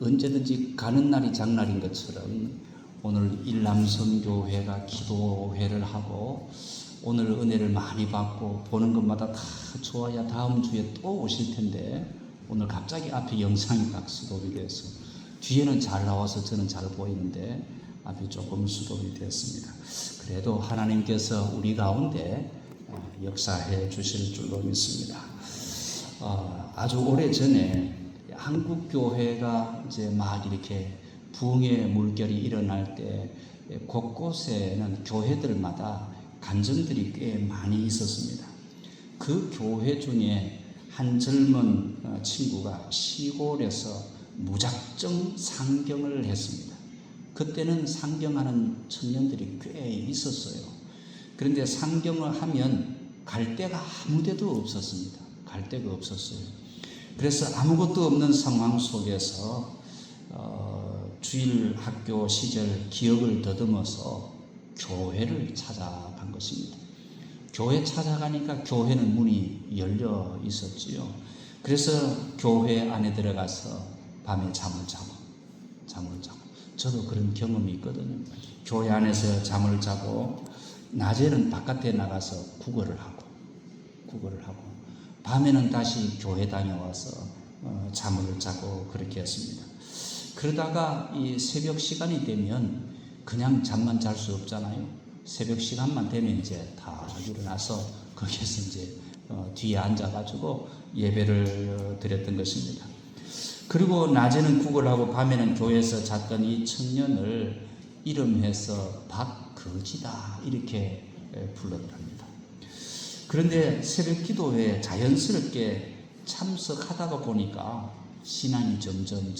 언제든지 가는 날이 장날인 것처럼 오늘 일남성교회가 기도회를 하고 오늘 은혜를 많이 받고 보는 것마다 다 좋아야 다음 주에 또 오실 텐데 오늘 갑자기 앞에 영상이 딱 수동이 돼서 뒤에는 잘 나와서 저는 잘 보이는데 앞이 조금 수동이 되었습니다. 그래도 하나님께서 우리 가운데 역사해 주실 줄로 믿습니다. 아주 오래 전에 한국 교회가 이제 막 이렇게 부흥의 물결이 일어날 때 곳곳에는 교회들마다 간증들이 꽤 많이 있었습니다. 그 교회 중에 한 젊은 친구가 시골에서 무작정 상경을 했습니다. 그때는 상경하는 청년들이 꽤 있었어요. 그런데 상경을 하면 갈 데가 아무 데도 없었습니다. 갈 데가 없었어요. 그래서 아무것도 없는 상황 속에서 주일 학교 시절 기억을 더듬어서 교회를 찾아간 것입니다. 교회 찾아가니까 교회는 문이 열려 있었지요. 그래서 교회 안에 들어가서 밤에 잠을 자고 저도 그런 경험이 있거든요. 교회 안에서 잠을 자고 낮에는 바깥에 나가서 구걸을 하고 밤에는 다시 교회 다녀와서 잠을 자고 그렇게 했습니다. 그러다가 이 새벽 시간이 되면 그냥 잠만 잘 수 없잖아요. 새벽 시간만 되면 이제 다 일어나서 거기에서 이제 뒤에 앉아가지고 예배를 드렸던 것입니다. 그리고 낮에는 구걸하고 밤에는 교회에서 잤던 이 청년을 이름해서 박거지다 이렇게 불렀답니다. 그런데 새벽 기도회에 자연스럽게 참석하다가 보니까 신앙이 점점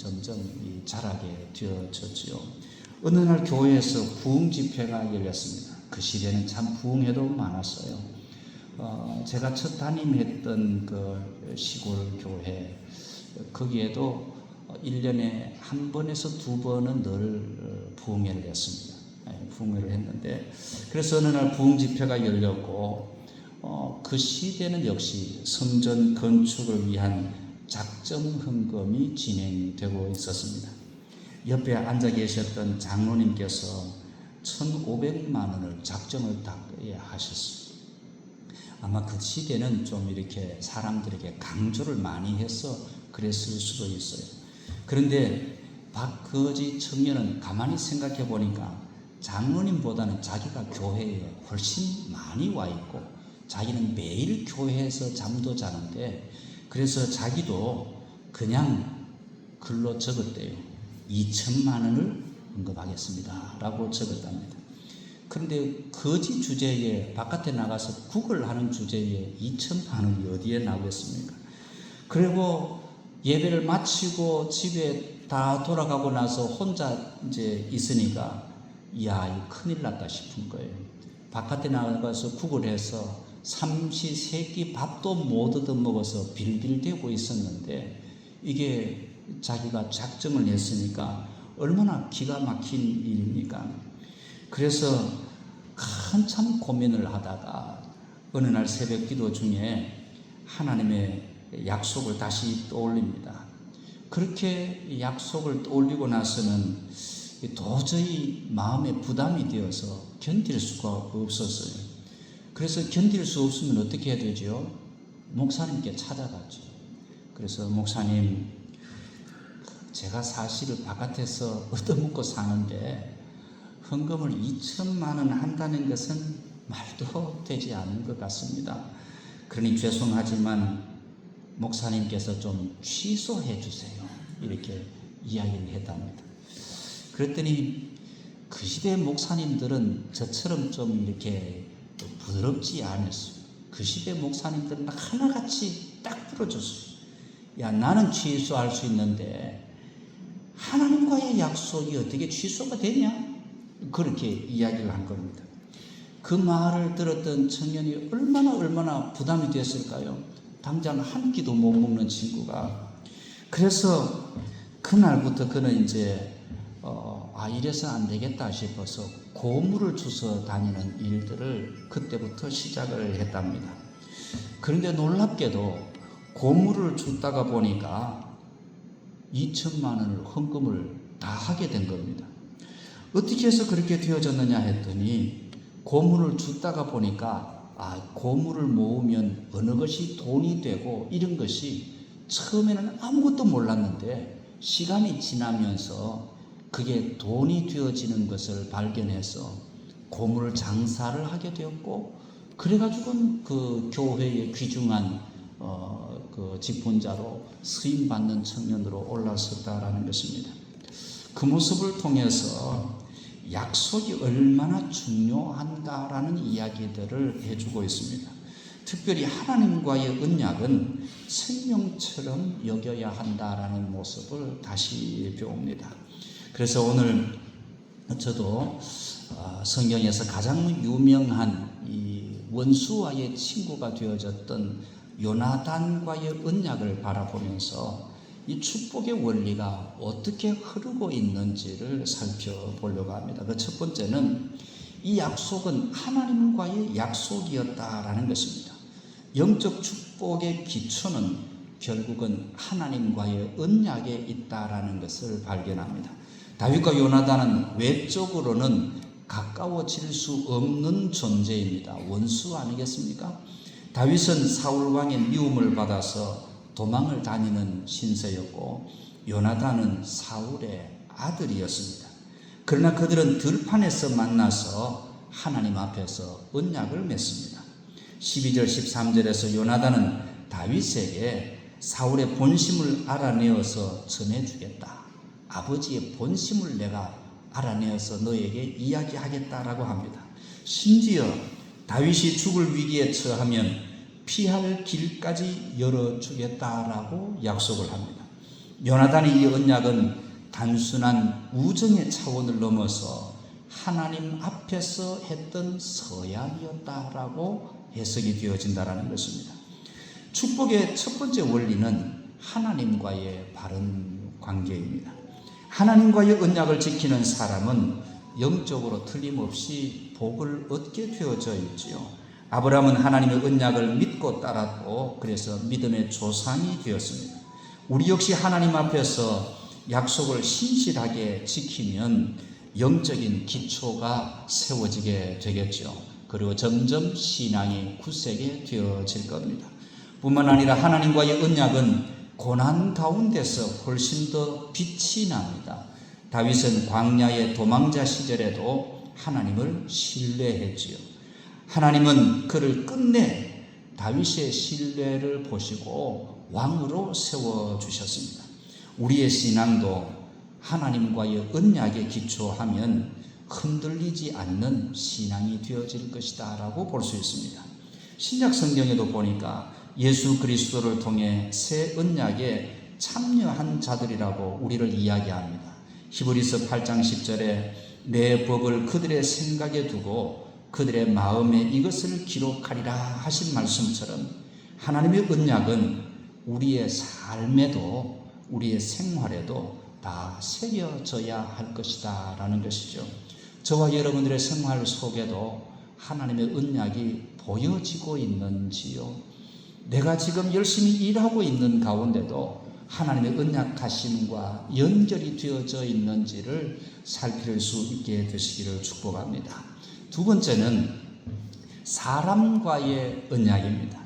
자라게 되어졌지요. 어느 날 교회에서 부흥 집회가 열렸습니다. 그 시대는 참 부흥회도 많았어요. 제가 첫 담임했던 그 시골 교회 거기에도 1년에 한 번에서 두 번은 늘 부흥회를 했습니다. 부흥회를 했는데 그래서 어느 날 부흥 집회가 열렸고 그 시대는 역시 성전 건축을 위한 작정 헌금이 진행되고 있었습니다. 옆에 앉아 계셨던 장로님께서 1,500만 원을 작정을 다 하셨습니다. 아마 그 시대는 좀 이렇게 사람들에게 강조를 많이 해서 그랬을 수도 있어요. 그런데 박거지 청년은 가만히 생각해 보니까 장로님보다는 자기가 교회에 훨씬 많이 와 있고 자기는 매일 교회에서 잠도 자는데 그래서 자기도 그냥 글로 적었대요. 2천만 원을 헌금하겠습니다 라고 적었답니다. 그런데 거지 주제에 바깥에 나가서 구걸하는 주제에 2천만 원이 어디에 나오겠습니까? 그리고 예배를 마치고 집에 다 돌아가고 나서 혼자 이제 있으니까 이야 이거 큰일 났다 싶은 거예요. 바깥에 나가서 구걸해서 삼시세끼 밥도 못 얻어먹어서 빌빌대고 있었는데 이게 자기가 작정을 했으니까 얼마나 기가 막힌 일입니까? 그래서 한참 고민을 하다가 어느 날 새벽 기도 중에 하나님의 약속을 다시 떠올립니다. 그렇게 약속을 떠올리고 나서는 도저히 마음에 부담이 되어서 견딜 수가 없었어요. 그래서 견딜 수 없으면 어떻게 해야 되죠? 목사님께 찾아갔죠. 그래서 목사님, 제가 사실 바깥에서 얻어먹고 사는데 헌금을 2천만 원 한다는 것은 말도 되지 않은 것 같습니다. 그러니 죄송하지만 목사님께서 좀 취소해 주세요. 이렇게 이야기를 했답니다. 그랬더니 그 시대의 목사님들은 저처럼 좀 이렇게 부드럽지 않았어요. 그 시대 목사님들은 하나같이 딱 부러졌어요. 야, 나는 취소할 수 있는데 하나님과의 약속이 어떻게 취소가 되냐? 그렇게 이야기를 한 겁니다. 그 말을 들었던 청년이 얼마나 부담이 됐을까요? 당장 한 끼도 못 먹는 친구가. 그래서 그날부터 그는 이제 이래서 안 되겠다 싶어서 고물을 주워 다니는 일들을 그때부터 시작을 했답니다. 그런데 놀랍게도 고물을 줬다가 보니까 2천만 원을 헌금을 다 하게 된 겁니다. 어떻게 해서 그렇게 되어졌느냐 했더니 고물을 줍다가 보니까 고물을 모으면 어느 것이 돈이 되고 이런 것이 처음에는 아무것도 몰랐는데 시간이 지나면서 그게 돈이 되어지는 것을 발견해서 고물 장사를 하게 되었고, 그래가지고 그 교회의 귀중한 그 직분자로 쓰임 받는 청년으로 올라섰다라는 것입니다. 그 모습을 통해서 약속이 얼마나 중요한가라는 이야기들을 해주고 있습니다. 특별히 하나님과의 언약은 생명처럼 여겨야 한다라는 모습을 다시 배웁니다. 그래서 오늘 저도 성경에서 가장 유명한 이 원수와의 친구가 되어졌던 요나단과의 언약을 바라보면서 이 축복의 원리가 어떻게 흐르고 있는지를 살펴보려고 합니다. 그 첫 번째는 이 약속은 하나님과의 약속이었다라는 것입니다. 영적 축복의 기초는 결국은 하나님과의 언약에 있다라는 것을 발견합니다. 다윗과 요나단은 외적으로는 가까워질 수 없는 존재입니다. 원수 아니겠습니까? 다윗은 사울 왕의 미움을 받아서 도망을 다니는 신세였고, 요나단은 사울의 아들이었습니다. 그러나 그들은 들판에서 만나서 하나님 앞에서 언약을 맺습니다. 12절 13절에서 요나단은 다윗에게 사울의 본심을 알아내어서 전해주겠다, 아버지의 본심을 내가 알아내어서 너에게 이야기하겠다라고 합니다. 심지어 다윗이 죽을 위기에 처하면 피할 길까지 열어주겠다라고 약속을 합니다. 요나단의 이 언약은 단순한 우정의 차원을 넘어서 하나님 앞에서 했던 서약이었다라고 해석이 되어진다라는 것입니다. 축복의 첫 번째 원리는 하나님과의 바른 관계입니다. 하나님과의 언약을 지키는 사람은 영적으로 틀림없이 복을 얻게 되어져 있지요. 아브라함은 하나님의 언약을 믿고 따랐고, 그래서 믿음의 조상이 되었습니다. 우리 역시 하나님 앞에서 약속을 신실하게 지키면 영적인 기초가 세워지게 되겠죠. 그리고 점점 신앙이 굳세게 되어질 겁니다. 뿐만 아니라 하나님과의 언약은 고난 가운데서 훨씬 더 빛이 납니다. 다윗은 광야의 도망자 시절에도 하나님을 신뢰했지요. 하나님은 그를 끝내 다윗의 신뢰를 보시고 왕으로 세워주셨습니다. 우리의 신앙도 하나님과의 언약에 기초하면 흔들리지 않는 신앙이 되어질 것이다 라고 볼 수 있습니다. 신약 성경에도 보니까 예수 그리스도를 통해 새 언약에 참여한 자들이라고 우리를 이야기합니다. 히브리서 8장 10절에 내 법을 그들의 생각에 두고 그들의 마음에 이것을 기록하리라 하신 말씀처럼 하나님의 언약은 우리의 삶에도 우리의 생활에도 다 새겨져야 할 것이다 라는 것이죠. 저와 여러분들의 생활 속에도 하나님의 언약이 보여지고 있는지요? 내가 지금 열심히 일하고 있는 가운데도 하나님의 언약하심과 연결이 되어져 있는지를 살필 수 있게 되시기를 축복합니다. 두 번째는 사람과의 언약입니다.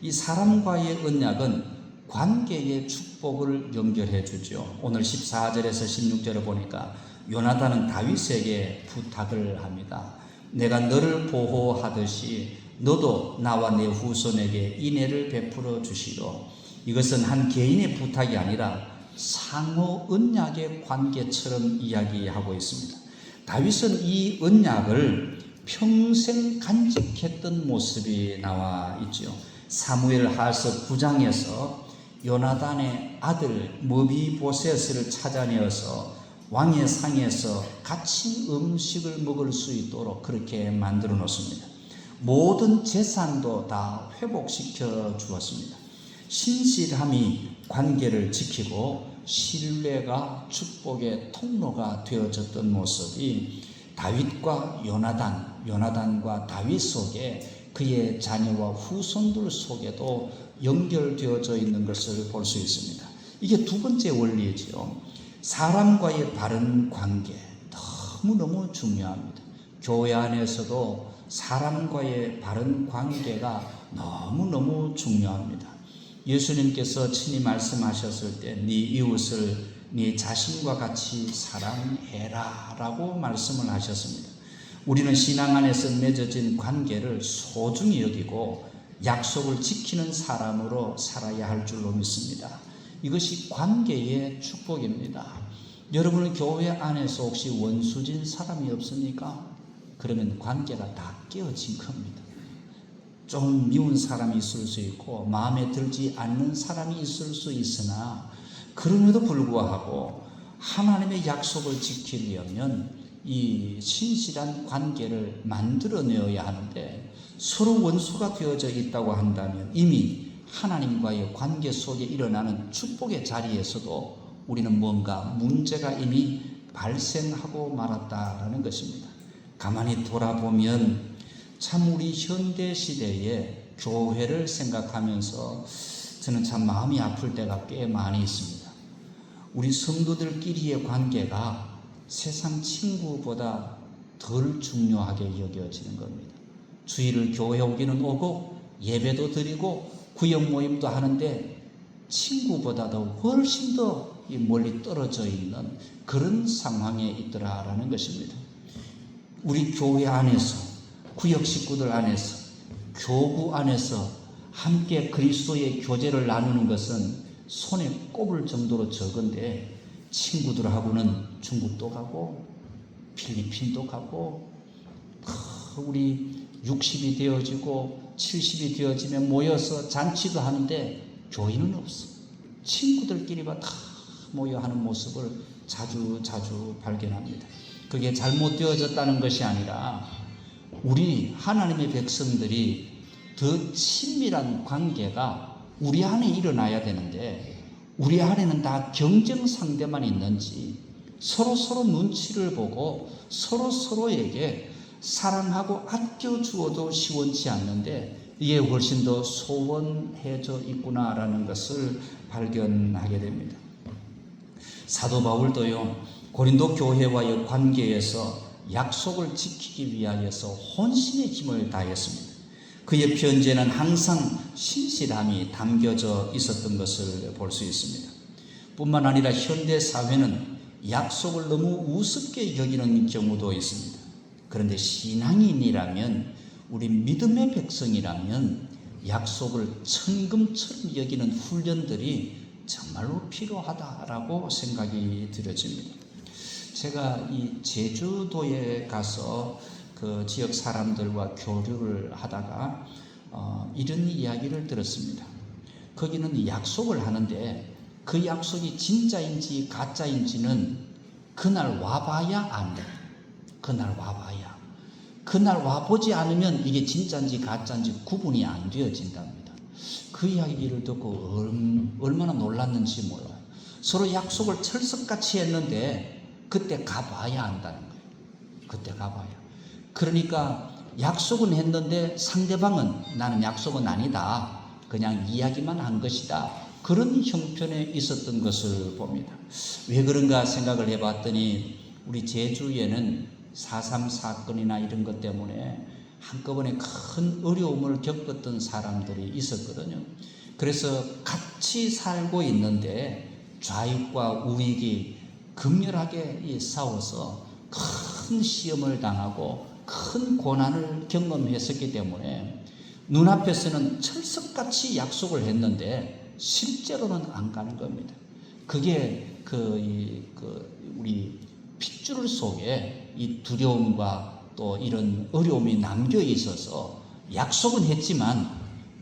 이 사람과의 언약은 관계의 축복을 연결해 주죠. 오늘 14절에서 16절을 보니까 요나단은 다윗에게 부탁을 합니다. 내가 너를 보호하듯이 너도 나와 내 후손에게 인애를 베풀어 주시오. 이것은 한 개인의 부탁이 아니라 상호 언약의 관계처럼 이야기하고 있습니다. 다윗은 이 언약을 평생 간직했던 모습이 나와 있죠. 사무엘하서 9장에서 요나단의 아들 머비보셋을 찾아내어서 왕의 상에서 같이 음식을 먹을 수 있도록 그렇게 만들어 놓습니다. 모든 재산도 다 회복시켜 주었습니다. 신실함이 관계를 지키고 신뢰가 축복의 통로가 되어졌던 모습이 다윗과 요나단과 다윗 속에 그의 자녀와 후손들 속에도 연결되어져 있는 것을 볼 수 있습니다. 이게 두 번째 원리죠. 사람과의 바른 관계 너무너무 중요합니다. 교회 안에서도 사람과의 바른 관계가 너무너무 중요합니다. 예수님께서 친히 말씀하셨을 때 네 이웃을 네 자신과 같이 사랑해라 라고 말씀을 하셨습니다. 우리는 신앙 안에서 맺어진 관계를 소중히 여기고 약속을 지키는 사람으로 살아야 할 줄로 믿습니다. 이것이 관계의 축복입니다. 여러분은 교회 안에서 혹시 원수진 사람이 없습니까? 그러면 관계가 다 깨어진 겁니다. 좀 미운 사람이 있을 수 있고 마음에 들지 않는 사람이 있을 수 있으나 그럼에도 불구하고 하나님의 약속을 지키려면 이 신실한 관계를 만들어내어야 하는데 서로 원수가 되어져 있다고 한다면 이미 하나님과의 관계 속에 일어나는 축복의 자리에서도 우리는 뭔가 문제가 이미 발생하고 말았다라는 것입니다. 가만히 돌아보면 참 우리 현대 시대의 교회를 생각하면서 저는 참 마음이 아플 때가 꽤 많이 있습니다. 우리 성도들끼리의 관계가 세상 친구보다 덜 중요하게 여겨지는 겁니다. 주일을 교회 오기는 오고 예배도 드리고 구역 모임도 하는데 친구보다도 훨씬 더 멀리 떨어져 있는 그런 상황에 있더라라는 것입니다. 우리 교회 안에서 구역 식구들 안에서 교구 안에서 함께 그리스도의 교제를 나누는 것은 손에 꼽을 정도로 적은데 친구들하고는 중국도 가고 필리핀도 가고 우리 60이 되어지고 70이 되어지면 모여서 잔치도 하는데 교인은 없어. 친구들끼리만 다 모여 하는 모습을 자주 발견합니다. 그게 잘못되어졌다는 것이 아니라 우리 하나님의 백성들이 더 친밀한 관계가 우리 안에 일어나야 되는데 우리 안에는 다 경쟁 상대만 있는지 서로 눈치를 보고 서로에게 사랑하고 아껴주어도 시원치 않는데 이게 훨씬 더 소원해져 있구나라는 것을 발견하게 됩니다. 사도 바울도요, 고린도 교회와의 관계에서 약속을 지키기 위하여서 혼신의 힘을 다했습니다. 그의 편지에는 항상 신실함이 담겨져 있었던 것을 볼 수 있습니다. 뿐만 아니라 현대 사회는 약속을 너무 우습게 여기는 경우도 있습니다. 그런데 신앙인이라면, 우리 믿음의 백성이라면 약속을 천금처럼 여기는 훈련들이 정말로 필요하다라고 생각이 들어집니다. 제가 이 제주도에 가서 그 지역 사람들과 교류를 하다가 이런 이야기를 들었습니다. 거기는 약속을 하는데 그 약속이 진짜인지 가짜인지는 그날 와봐야 안 돼. 그날 와보지 않으면 이게 진짜인지 가짜인지 구분이 안 되어진답니다. 그 이야기를 듣고 얼마나 놀랐는지 몰라요. 서로 약속을 철석같이 했는데 그때 가봐야 안다는 거예요. 그때 가봐야. 그러니까 약속은 했는데 상대방은 나는 약속은 아니다, 그냥 이야기만 한 것이다, 그런 형편에 있었던 것을 봅니다. 왜 그런가 생각을 해봤더니 우리 제주에는 4.3 사건이나 이런 것 때문에 한꺼번에 큰 어려움을 겪었던 사람들이 있었거든요. 그래서 같이 살고 있는데 좌익과 우익이 극렬하게 싸워서 큰 시험을 당하고 큰 고난을 경험했었기 때문에 눈앞에서는 철석같이 약속을 했는데 실제로는 안 가는 겁니다. 그게 우리 핏줄 속에 이 두려움과 또 이런 어려움이 남겨 있어서 약속은 했지만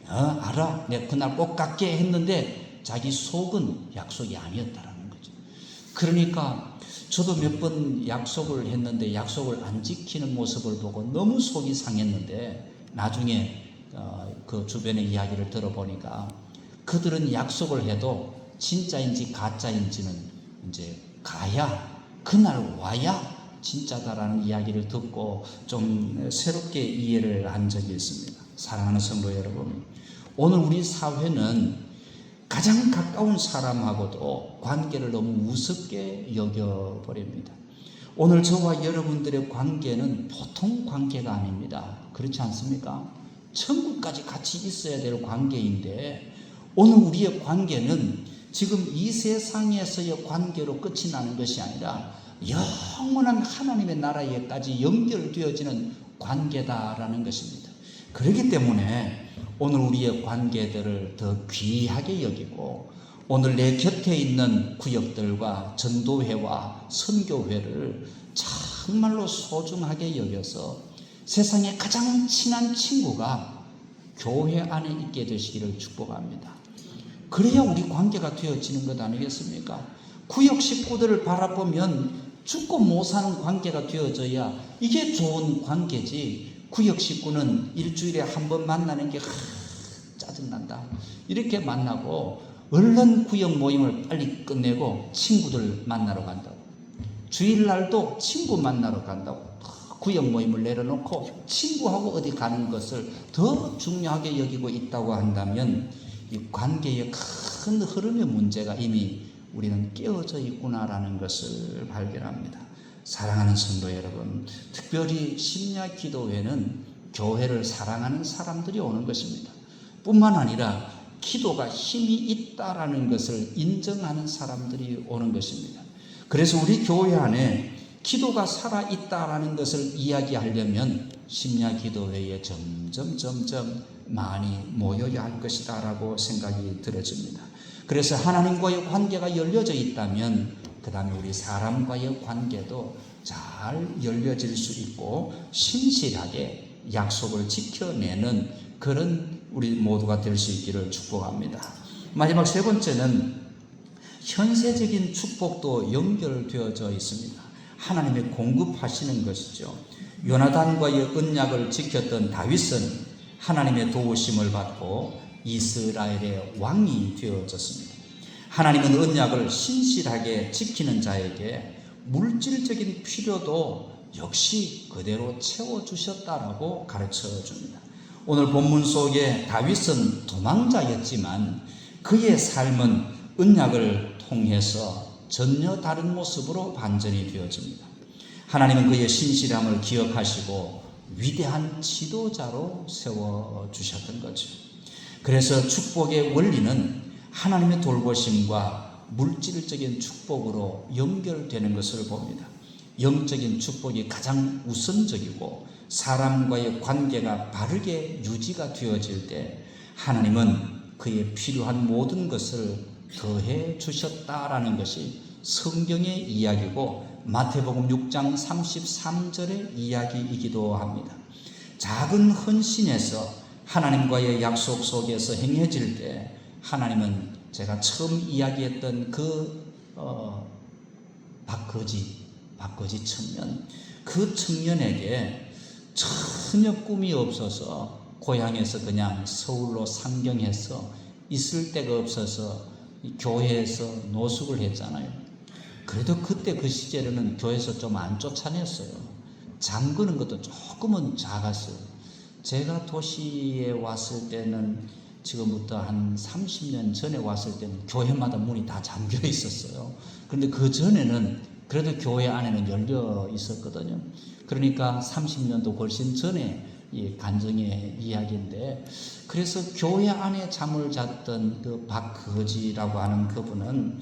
알아, 내가 그날 꼭 갈게 했는데 자기 속은 약속이 아니었다라는 거죠. 그러니까 저도 몇 번 약속을 했는데 약속을 안 지키는 모습을 보고 너무 속이 상했는데 나중에 그 주변의 이야기를 들어보니까 그들은 약속을 해도 진짜인지 가짜인지는 이제 가야, 그날 와야 진짜다라는 이야기를 듣고 좀 새롭게 이해를 한 적이 있습니다. 사랑하는 성도 여러분, 오늘 우리 사회는 가장 가까운 사람하고도 관계를 너무 우습게 여겨버립니다. 오늘 저와 여러분들의 관계는 보통 관계가 아닙니다. 그렇지 않습니까? 천국까지 같이 있어야 될 관계인데 오늘 우리의 관계는 지금 이 세상에서의 관계로 끝이 나는 것이 아니라 영원한 하나님의 나라에까지 연결되어지는 관계다라는 것입니다. 그렇기 때문에 오늘 우리의 관계들을 더 귀하게 여기고 오늘 내 곁에 있는 구역들과 전도회와 선교회를 정말로 소중하게 여겨서 세상에 가장 친한 친구가 교회 안에 있게 되시기를 축복합니다. 그래야 우리 관계가 되어지는 것 아니겠습니까? 구역 식구들을 바라보면 죽고 못 사는 관계가 되어져야 이게 좋은 관계지. 구역 식구는 일주일에 한 번 만나는 게 짜증난다. 이렇게 만나고 얼른 구역 모임을 빨리 끝내고 친구들 만나러 간다고. 주일날도 친구 만나러 간다고. 구역 모임을 내려놓고 친구하고 어디 가는 것을 더 중요하게 여기고 있다고 한다면 이 관계의 큰 흐름의 문제가 이미 우리는 깨어져 있구나라는 것을 발견합니다. 사랑하는 성도 여러분, 특별히 심야 기도회는 교회를 사랑하는 사람들이 오는 것입니다. 뿐만 아니라 기도가 힘이 있다라는 것을 인정하는 사람들이 오는 것입니다. 그래서 우리 교회 안에 기도가 살아있다라는 것을 이야기하려면 심야 기도회에 점점 많이 모여야 할 것이다 라고 생각이 들어집니다. 그래서 하나님과의 관계가 열려져 있다면 그 다음에 우리 사람과의 관계도 잘 열려질 수 있고 신실하게 약속을 지켜내는 그런 우리 모두가 될 수 있기를 축복합니다. 마지막 세 번째는 현세적인 축복도 연결되어져 있습니다. 하나님의 공급하시는 것이죠. 요나단과의 언약을 지켰던 다윗은 하나님의 도우심을 받고 이스라엘의 왕이 되어졌습니다. 하나님은 언약을 신실하게 지키는 자에게 물질적인 필요도 역시 그대로 채워주셨다라고 가르쳐 줍니다. 오늘 본문 속에 다윗은 도망자였지만 그의 삶은 언약을 통해서 전혀 다른 모습으로 반전이 되어집니다. 하나님은 그의 신실함을 기억하시고 위대한 지도자로 세워주셨던 거죠. 그래서 축복의 원리는 하나님의 돌보심과 물질적인 축복으로 연결되는 것을 봅니다. 영적인 축복이 가장 우선적이고 사람과의 관계가 바르게 유지가 되어질 때 하나님은 그의 필요한 모든 것을 더해 주셨다라는 것이 성경의 이야기고 마태복음 6장 33절의 이야기이기도 합니다. 작은 헌신에서 하나님과의 약속 속에서 행해질 때 하나님은 제가 처음 이야기했던 그 박거지 청년, 그 청년에게 전혀 꿈이 없어서 고향에서 그냥 서울로 상경해서 있을 데가 없어서 교회에서 노숙을 했잖아요. 그래도 그때 그 시절에는 교회에서 좀 안 쫓아냈어요. 잠그는 것도 조금은 작았어요. 제가 도시에 왔을 때는 지금부터 한 30년 전에 왔을 때는 교회마다 문이 다 잠겨 있었어요. 그런데 그 전에는 그래도 교회 안에는 열려 있었거든요. 그러니까 30년도 훨씬 전에 이 간증의 이야기인데, 그래서 교회 안에 잠을 잤던 그 박거지라고 하는 그분은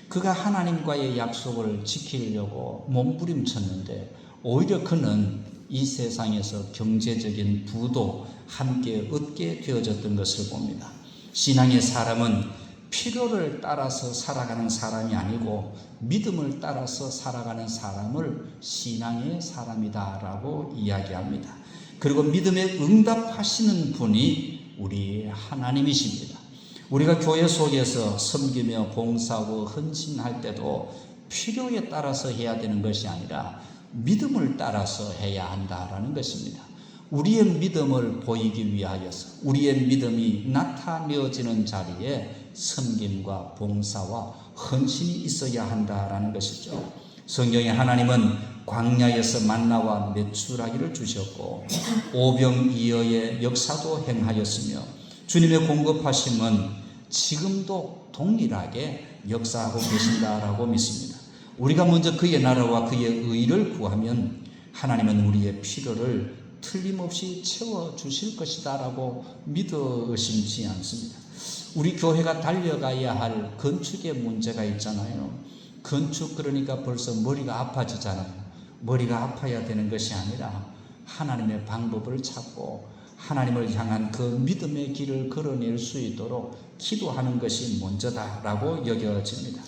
그가 하나님과의 약속을 지키려고 몸부림쳤는데 오히려 그는 이 세상에서 경제적인 부도 함께 얻게 되어졌던 것을 봅니다. 신앙의 사람은 필요를 따라서 살아가는 사람이 아니고 믿음을 따라서 살아가는 사람을 신앙의 사람이다라고 이야기합니다. 그리고 믿음에 응답하시는 분이 우리 하나님이십니다. 우리가 교회 속에서 섬기며 봉사하고 헌신할 때도 필요에 따라서 해야 되는 것이 아니라 믿음을 따라서 해야 한다라는 것입니다. 우리의 믿음을 보이기 위하여서 우리의 믿음이 나타내어지는 자리에 섬김과 봉사와 헌신이 있어야 한다라는 것이죠. 성경에 하나님은 광야에서 만나와 메추라기를 주셨고 오병이어의 역사도 행하였으며 주님의 공급하심은 지금도 동일하게 역사하고 계신다라고 믿습니다. 우리가 먼저 그의 나라와 그의 의를 구하면 하나님은 우리의 필요를 틀림없이 채워주실 것이다 라고 믿어 의심치 않습니다. 우리 교회가 달려가야 할 건축의 문제가 있잖아요. 건축 그러니까 벌써 머리가 아파지잖아요. 머리가 아파야 되는 것이 아니라 하나님의 방법을 찾고 하나님을 향한 그 믿음의 길을 걸어낼 수 있도록 기도하는 것이 먼저다라고 여겨집니다.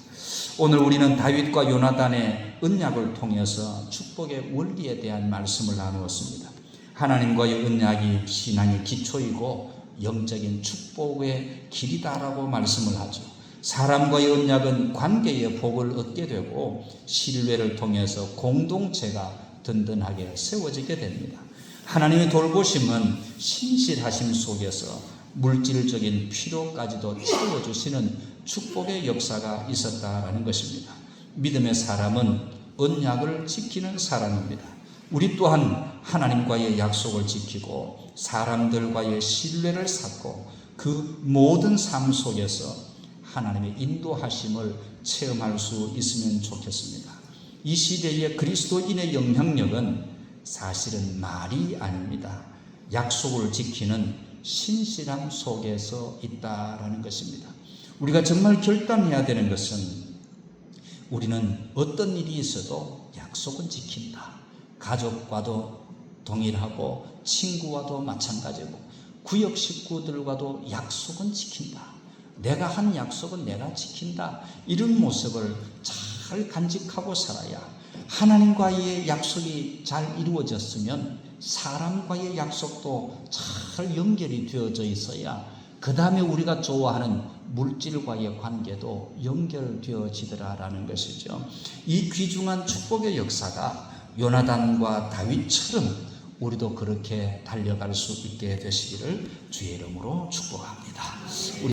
오늘 우리는 다윗과 요나단의 언약을 통해서 축복의 원리에 대한 말씀을 나누었습니다. 하나님과의 언약이 신앙의 기초이고 영적인 축복의 길이다라고 말씀을 하죠. 사람과의 언약은 관계의 복을 얻게 되고 신뢰를 통해서 공동체가 든든하게 세워지게 됩니다. 하나님의 돌보심은 신실하심 속에서 물질적인 필요까지도 채워주시는 축복의 역사가 있었다라는 것입니다. 믿음의 사람은 언약을 지키는 사람입니다. 우리 또한 하나님과의 약속을 지키고 사람들과의 신뢰를 쌓고 그 모든 삶 속에서 하나님의 인도하심을 체험할 수 있으면 좋겠습니다. 이 시대의 그리스도인의 영향력은 사실은 말이 아닙니다. 약속을 지키는 신실함 속에서 있다라는 것입니다. 우리가 정말 결단해야 되는 것은 우리는 어떤 일이 있어도 약속은 지킨다. 가족과도 동일하고 친구와도 마찬가지고 구역 식구들과도 약속은 지킨다. 내가 한 약속은 내가 지킨다. 이런 모습을 잘 간직하고 살아야 하나님과의 약속이 잘 이루어졌으면 사람과의 약속도 잘 연결이 되어져 있어야 그 다음에 우리가 좋아하는 물질과의 관계도 연결되어지더라라는 것이죠. 이 귀중한 축복의 역사가 요나단과 다윗처럼 우리도 그렇게 달려갈 수 있게 되시기를 주의 이름으로 축복합니다.